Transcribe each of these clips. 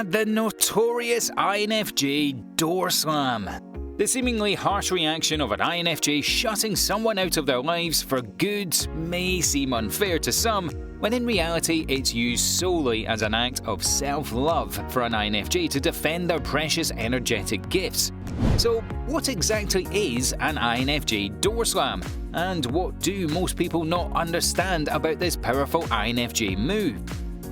The notorious INFJ door slam. The seemingly harsh reaction of an INFJ shutting someone out of their lives for good may seem unfair to some, when in reality it's used solely as an act of self-love for an INFJ to defend their precious energetic gifts. So, what exactly is an INFJ door slam? And what do most people not understand about this powerful INFJ move?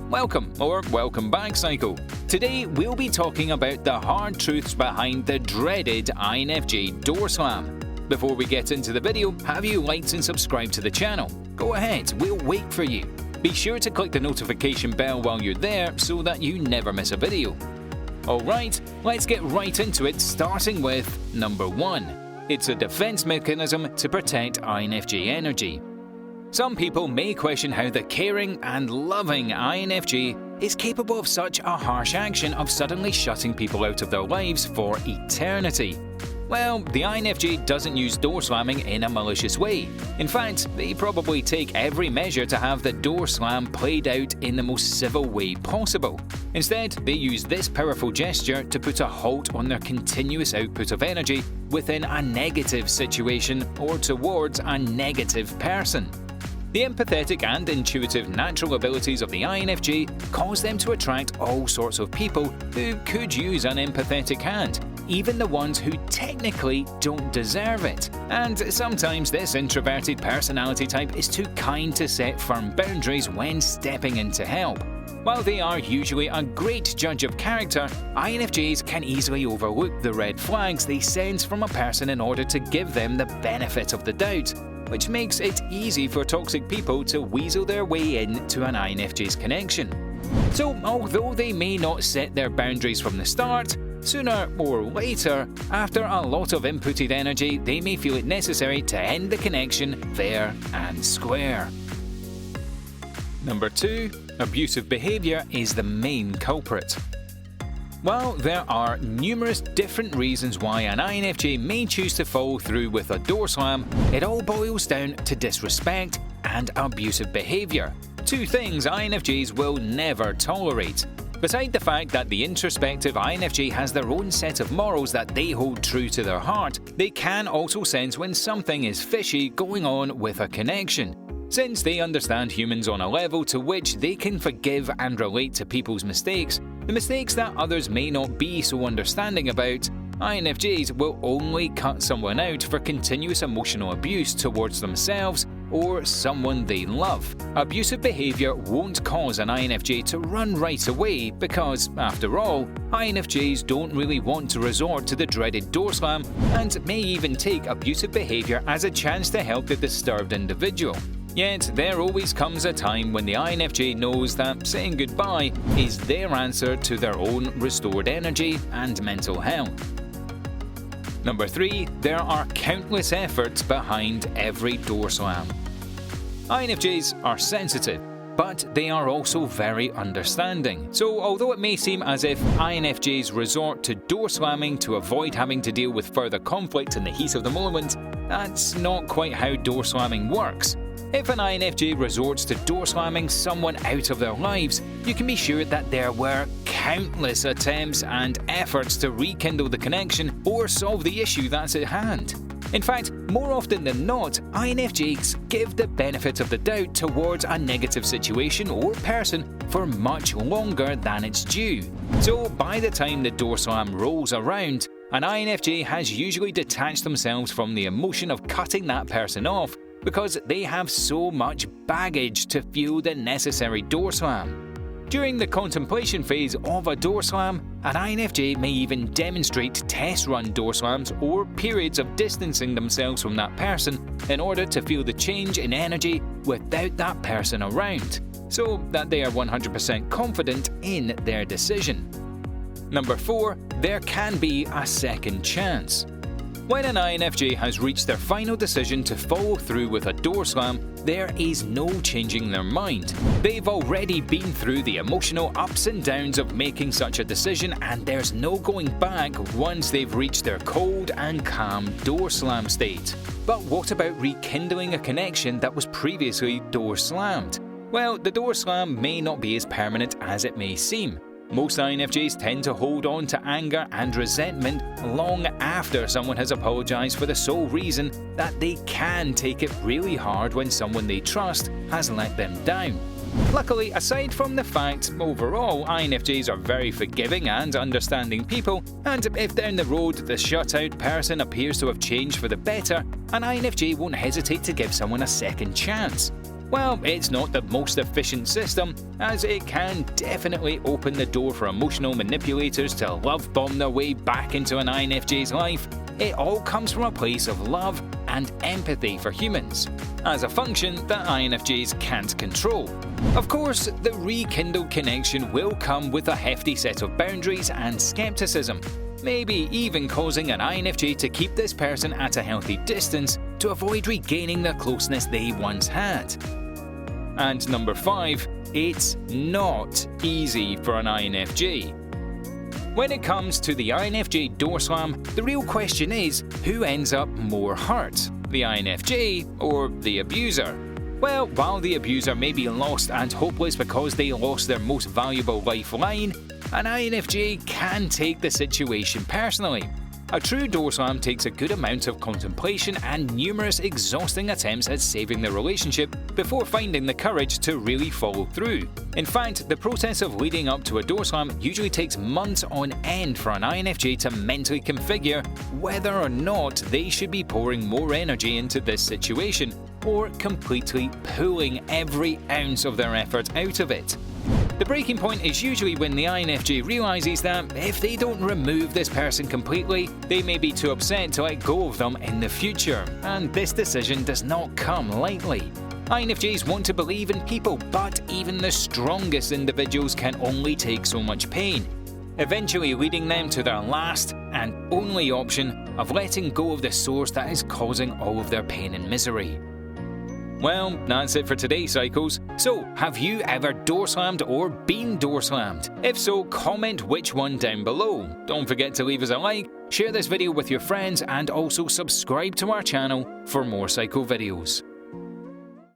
Welcome back, Psycho. Today we'll be talking about the hard truths behind the dreaded INFJ door slam. Before we get into the video, have you liked and subscribed to the channel? Go ahead, we'll wait for you. Be sure to click the notification bell while you're there so that you never miss a video. Alright, let's get right into it, starting with number 1. It's a defense mechanism to protect INFJ energy. Some people may question how the caring and loving INFJ is capable of such a harsh action of suddenly shutting people out of their lives for eternity. Well, the INFJ doesn't use door slamming in a malicious way. In fact, they probably take every measure to have the door slam played out in the most civil way possible. Instead, they use this powerful gesture to put a halt on their continuous output of energy within a negative situation or towards a negative person. The empathetic and intuitive natural abilities of the INFJ cause them to attract all sorts of people who could use an empathetic hand, even the ones who technically don't deserve it. And sometimes this introverted personality type is too kind to set firm boundaries when stepping in to help. While they are usually a great judge of character, INFJs can easily overlook the red flags they sense from a person in order to give them the benefit of the doubt, which makes it easy for toxic people to weasel their way into an INFJ's connection. So, although they may not set their boundaries from the start, sooner or later, after a lot of inputted energy, they may feel it necessary to end the connection fair and square. Number 2. Abusive behaviour is the main culprit. While there are numerous different reasons why an INFJ may choose to follow through with a door slam, it all boils down to disrespect and abusive behaviour. Two things INFJs will never tolerate. Beside the fact that the introspective INFJ has their own set of morals that they hold true to their heart, they can also sense when something is fishy going on with a connection. Since they understand humans on a level to which they can forgive and relate to people's mistakes, the mistakes that others may not be so understanding about, INFJs will only cut someone out for continuous emotional abuse towards themselves or someone they love. Abusive behaviour won't cause an INFJ to run right away because, after all, INFJs don't really want to resort to the dreaded door slam and may even take abusive behaviour as a chance to help the disturbed individual. Yet, there always comes a time when the INFJ knows that saying goodbye is their answer to their own restored energy and mental health. Number 3. There are countless efforts behind every door slam. INFJs are sensitive, but they are also very understanding. So, although it may seem as if INFJs resort to door slamming to avoid having to deal with further conflict in the heat of the moment, that's not quite how door slamming works. If an INFJ resorts to door slamming someone out of their lives, you can be sure that there were countless attempts and efforts to rekindle the connection or solve the issue that's at hand. In fact, more often than not, INFJs give the benefit of the doubt towards a negative situation or person for much longer than it's due. So by the time the door slam rolls around, an INFJ has usually detached themselves from the emotion of cutting that person off because they have so much baggage to fuel the necessary door slam. During the contemplation phase of a door slam, an INFJ may even demonstrate test-run door slams or periods of distancing themselves from that person in order to feel the change in energy without that person around, so that they are 100% confident in their decision. Number 4. There can be a second chance. When an INFJ has reached their final decision to follow through with a door slam, there is no changing their mind. They've already been through the emotional ups and downs of making such a decision, and there's no going back once they've reached their cold and calm door slam state. But what about rekindling a connection that was previously door slammed? Well, the door slam may not be as permanent as it may seem. Most INFJs tend to hold on to anger and resentment long after someone has apologised for the sole reason that they can take it really hard when someone they trust has let them down. Luckily, aside from the fact overall INFJs are very forgiving and understanding people, and if down the road the shutout person appears to have changed for the better, an INFJ won't hesitate to give someone a second chance. Well, it's not the most efficient system, as it can definitely open the door for emotional manipulators to love bomb their way back into an INFJ's life. It all comes from a place of love and empathy for humans, as a function that INFJs can't control. Of course, the rekindled connection will come with a hefty set of boundaries and skepticism, maybe even causing an INFJ to keep this person at a healthy distance to avoid regaining the closeness they once had. And number 5, it's not easy for an INFJ. When it comes to the INFJ door slam, the real question is, who ends up more hurt, the INFJ or the abuser? Well, while the abuser may be lost and hopeless because they lost their most valuable lifeline, an INFJ can take the situation personally. A true door slam takes a good amount of contemplation and numerous exhausting attempts at saving the relationship before finding the courage to really follow through. In fact, the process of leading up to a door slam usually takes months on end for an INFJ to mentally configure whether or not they should be pouring more energy into this situation or completely pulling every ounce of their effort out of it. The breaking point is usually when the INFJ realises that if they don't remove this person completely, they may be too upset to let go of them in the future, and this decision does not come lightly. INFJs want to believe in people, but even the strongest individuals can only take so much pain, eventually leading them to their last and only option of letting go of the source that is causing all of their pain and misery. Well, that's it for today, Psychos. So, have you ever door slammed or been door slammed? If so, comment which one down below. Don't forget to leave us a like, share this video with your friends, and also subscribe to our channel for more Psycho videos.